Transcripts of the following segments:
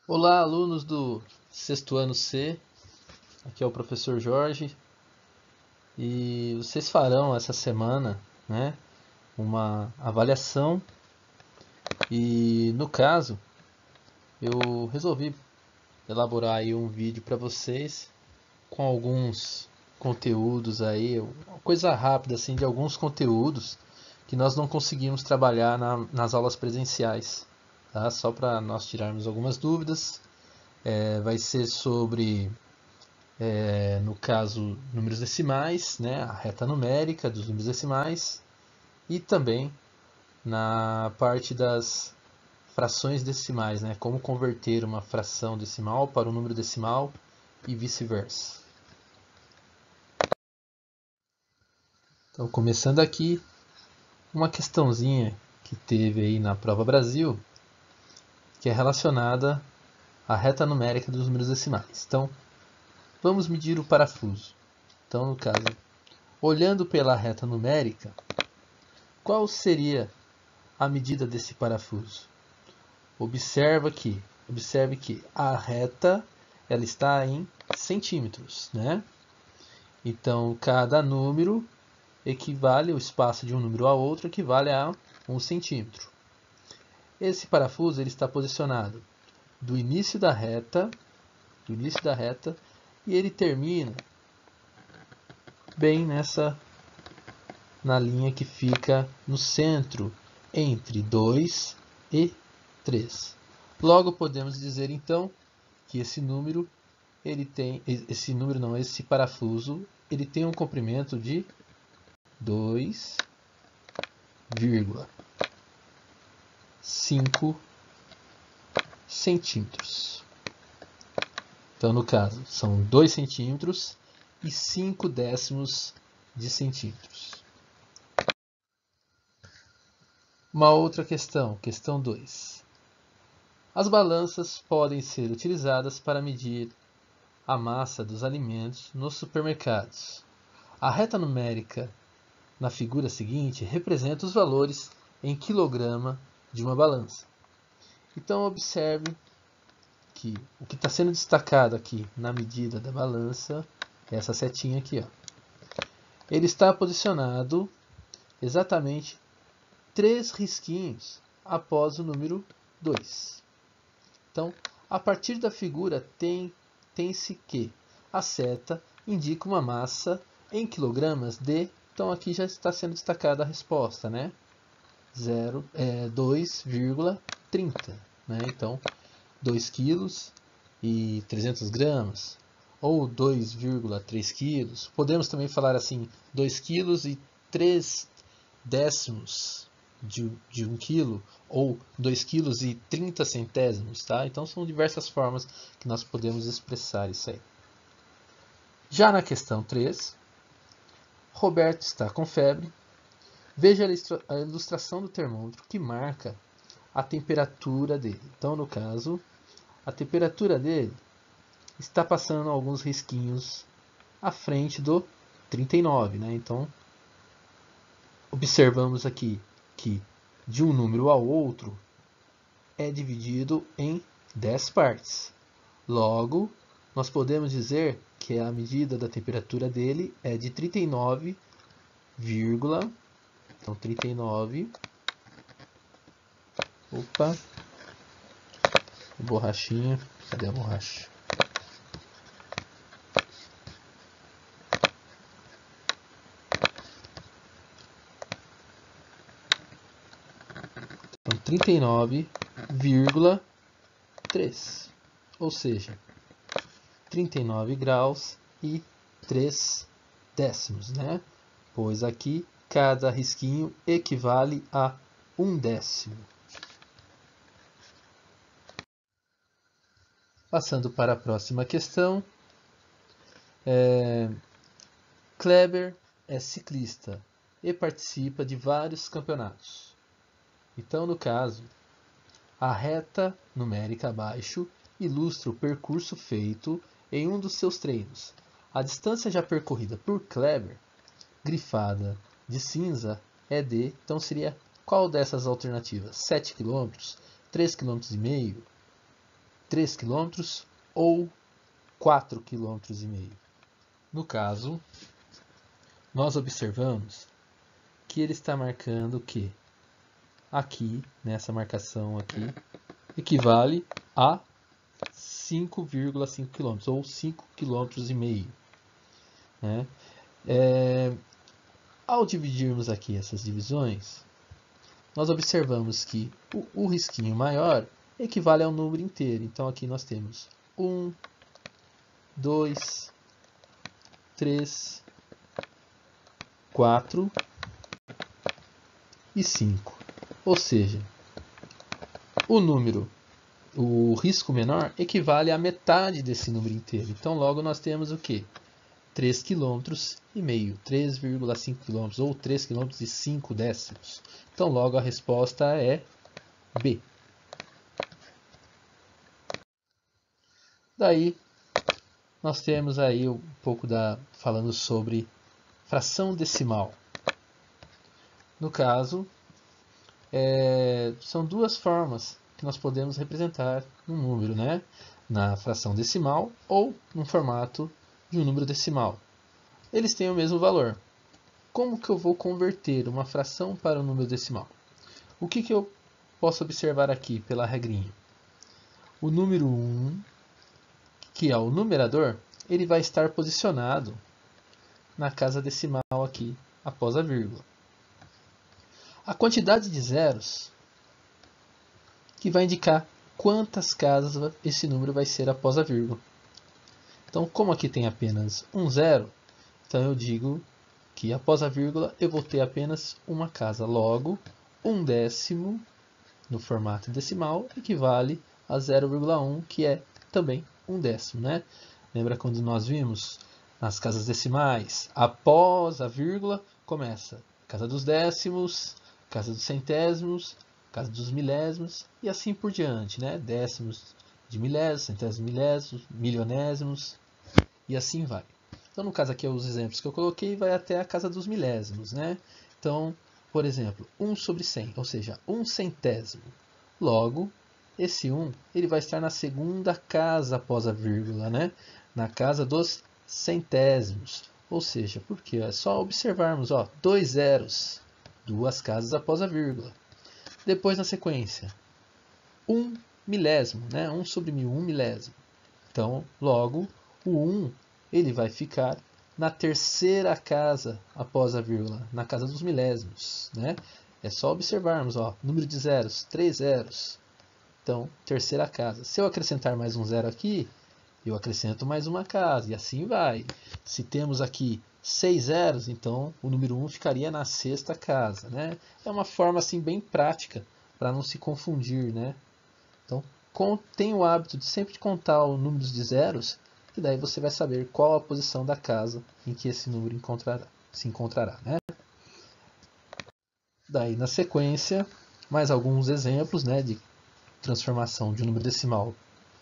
Olá, alunos do sexto ano C. Aqui é o professor Jorge e vocês farão essa semana, né, uma avaliação e no caso eu resolvi elaborar aí um vídeo para vocês com alguns conteúdos aí, uma coisa rápida assim de alguns conteúdos que nós não conseguimos trabalhar nas aulas presenciais, tá? Só para nós tirarmos algumas dúvidas. Vai ser sobre no caso, números decimais, né, a reta numérica dos números decimais, e também na parte das frações decimais, né, como converter uma fração decimal para um número decimal e vice-versa. Então, começando aqui, uma questãozinha que teve aí na Prova Brasil, que é relacionada à reta numérica dos números decimais. Então, vamos medir o parafuso. Então, no caso, olhando pela reta numérica, qual seria a medida desse parafuso? Observe que a reta ela está em centímetros, né? Então, cada número equivale, o espaço de um número a outro equivale a 1 centímetro. Esse parafuso ele está posicionado do início da reta, e ele termina bem na linha que fica no centro entre 2 e 3. Logo podemos dizer então que esse parafuso ele tem um comprimento de 2,5 centímetros. Então, no caso, são 2 centímetros e 5 décimos de centímetros. Uma outra questão, questão 2. As balanças podem ser utilizadas para medir a massa dos alimentos nos supermercados. A reta numérica na figura seguinte representa os valores em quilograma de uma balança. Então observe que o que está sendo destacado aqui na medida da balança é essa setinha aqui, ó. Ele está posicionado exatamente 3 risquinhos após o número 2. Então, a partir da figura tem-se que a seta indica uma massa em quilogramas de... Então aqui já está sendo destacada a resposta, né? 2,30, né? Então, 2 quilos e 300 gramas, ou 2,3 quilos. Podemos também falar assim, 2 quilos e 3 décimos de 1 quilo, ou 2 quilos e 30 centésimos, tá? Então são diversas formas que nós podemos expressar isso aí. Já na questão 3, Roberto está com febre. Veja a ilustração do termômetro que marca a temperatura dele. Então, no caso, a temperatura dele está passando alguns risquinhos à frente do 39, né? Então, observamos aqui que de um número ao outro é dividido em 10 partes. Logo, nós podemos dizer que a medida da temperatura dele é de 39, então 39, opa, borrachinha, cadê a borracha? Então 39,3, ou seja, 39 graus e 3 décimos, né? Pois aqui cada risquinho equivale a 1 décimo. Passando para a próxima questão. Kleber é ciclista e participa de vários campeonatos. Então, no caso, a reta numérica abaixo ilustra o percurso feito em um dos seus treinos. A distância já percorrida por Kleber, grifada de cinza, é de... Então seria qual dessas alternativas? 7 km? 3,5 km? 3 km ou 4,5 km. No caso, nós observamos que ele está marcando que aqui, nessa marcação aqui, equivale a 5,5 km ou 5,5 km. Né? Ao dividirmos aqui essas divisões, nós observamos que o risquinho maior equivale ao número inteiro. Então aqui nós temos 1, 2, 3, 4 e 5. Ou seja, o risco menor equivale à metade desse número inteiro. Então logo nós temos o quê? 3,5 km, 3,5 km ou 3 km e 5 décimos. Então logo a resposta é B. Daí nós temos aí um pouco falando sobre fração decimal. No caso, são duas formas que nós podemos representar um número, né? Na fração decimal ou no formato de um número decimal. Eles têm o mesmo valor. Como que eu vou converter uma fração para um número decimal? O que eu posso observar aqui pela regrinha? O número 1, que é o numerador, ele vai estar posicionado na casa decimal aqui, após a vírgula. A quantidade de zeros que vai indicar quantas casas esse número vai ser após a vírgula. Então, como aqui tem apenas um zero, então eu digo que após a vírgula eu vou ter apenas uma casa. Logo, 1/10 no formato decimal equivale a 0,1, que é também 1/10, né? Lembra quando nós vimos nas casas decimais, após a vírgula começa casa dos décimos, casa dos centésimos, casa dos milésimos e assim por diante, né? Décimos de milésimos, centésimos de milésimos, milionésimos e assim vai. Então, no caso aqui, os exemplos que eu coloquei vai até a casa dos milésimos, né? Então, por exemplo, 1 sobre 100, ou seja, 1 centésimo. Logo, esse 1 ele vai estar na segunda casa após a vírgula, né? Na casa dos centésimos. Ou seja, porque é só observarmos, ó, 2 zeros, duas casas após a vírgula. Depois, na sequência, 1 milésimo, né? 1 sobre 1000, 1 milésimo. Então, logo, o 1 ele vai ficar na terceira casa após a vírgula, na casa dos milésimos, né? É só observarmos, ó, número de zeros, 3 zeros. Então, terceira casa. Se eu acrescentar mais um zero aqui, eu acrescento mais uma casa, e assim vai. Se temos aqui 6 zeros, então o número 1 ficaria na sexta casa, né? É uma forma assim bem prática, para não se confundir, né? Então, tenha o hábito de sempre contar os números de zeros, e daí você vai saber qual a posição da casa em que esse número se encontrará, né? Daí, na sequência, mais alguns exemplos, né, de transformação de um número decimal,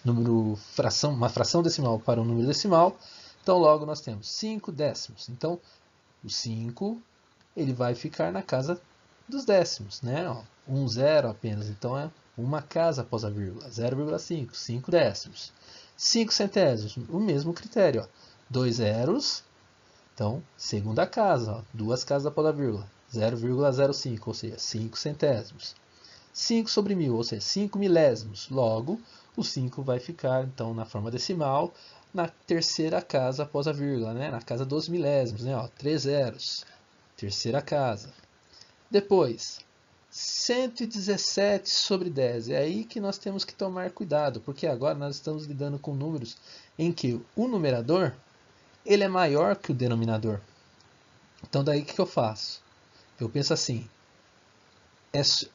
uma fração decimal para um número decimal. Então, logo nós temos 5 décimos. Então, o 5 ele vai ficar na casa dos décimos, né? Ó, 1 zero apenas, então é uma casa após a vírgula, 0,5, 5 décimos. 5 centésimos, o mesmo critério, ó, 2 zeros, então segunda casa, ó, duas casas após a vírgula, 0,05, ou seja, 5 centésimos. 5 sobre 1000, ou seja, 5 milésimos. Logo, o 5 vai ficar, então, na forma decimal, na terceira casa após a vírgula, né? Na casa dos milésimos, né? Ó, 3 zeros, terceira casa. Depois, 117 sobre 10. É aí que nós temos que tomar cuidado, porque agora nós estamos lidando com números em que o numerador ele é maior que o denominador. Então, daí o que eu faço? Eu penso assim,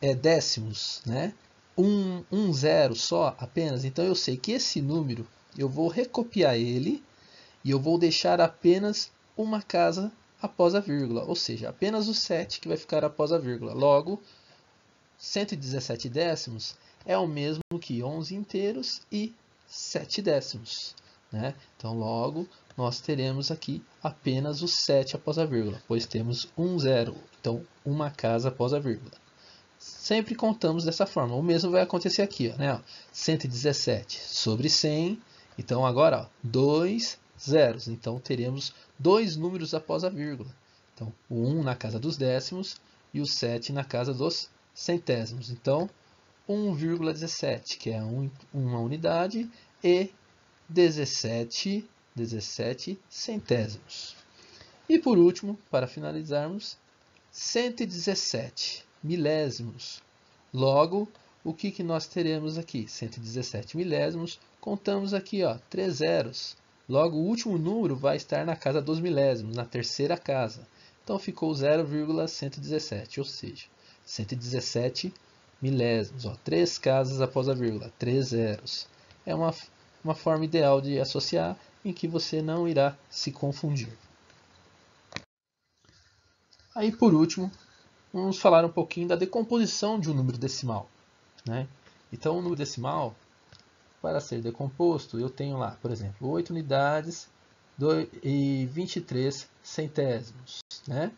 é décimos, né? Um zero só apenas. Então, eu sei que esse número, eu vou recopiar ele e eu vou deixar apenas uma casa após a vírgula, ou seja, apenas o 7 que vai ficar após a vírgula. Logo, 117 décimos é o mesmo que 11 inteiros e 7 décimos, né? Então, logo, nós teremos aqui apenas o 7 após a vírgula, pois temos um zero, então uma casa após a vírgula. sempre contamos dessa forma. O mesmo vai acontecer aqui, ó, né? 117 sobre 100. Então agora, ó, 2 zeros. Então teremos dois números após a vírgula. Então o 1 na casa dos décimos e o 7 na casa dos centésimos. Então 1,17, que é uma unidade, e 17 centésimos. E por último, para finalizarmos, 117 milésimos. Logo, o que nós teremos aqui? 117 milésimos, contamos aqui, ó, 3 zeros. Logo, o último número vai estar na casa dos milésimos, na terceira casa. Então ficou 0,117, ou seja, 117 milésimos. Ó, 3 casas após a vírgula, 3 zeros. É uma forma ideal de associar em que você não irá se confundir. Aí, por último, vamos falar um pouquinho da decomposição de um número decimal, né? Então, o número decimal, para ser decomposto, eu tenho lá, por exemplo, 8 unidades e 23 centésimos, né?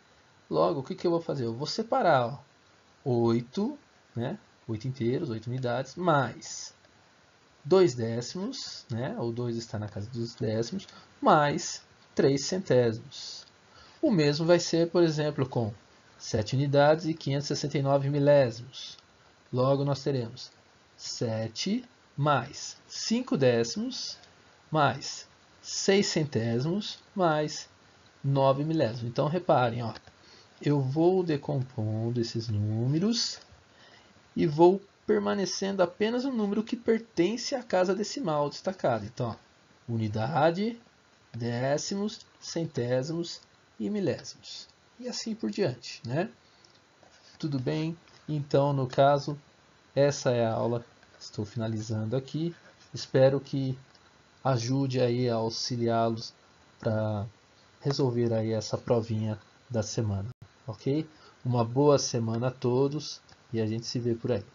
Logo, o que eu vou fazer? Eu vou separar, ó, 8, né? 8 inteiros, 8 unidades, mais 2 décimos, né? O 2 está na casa dos décimos, mais 3 centésimos. O mesmo vai ser, por exemplo, com 7 unidades e 569 milésimos. Logo, nós teremos 7 mais 5 décimos, mais 6 centésimos, mais 9 milésimos. Então, reparem, ó, eu vou decompondo esses números e vou permanecendo apenas o número que pertence à casa decimal destacada. Então, ó, unidade, décimos, centésimos e milésimos. E assim por diante, né? Tudo bem? Então, no caso, essa é a aula. Estou finalizando aqui. Espero que ajude aí a auxiliá-los para resolver aí essa provinha da semana, ok? Uma boa semana a todos e a gente se vê por aí.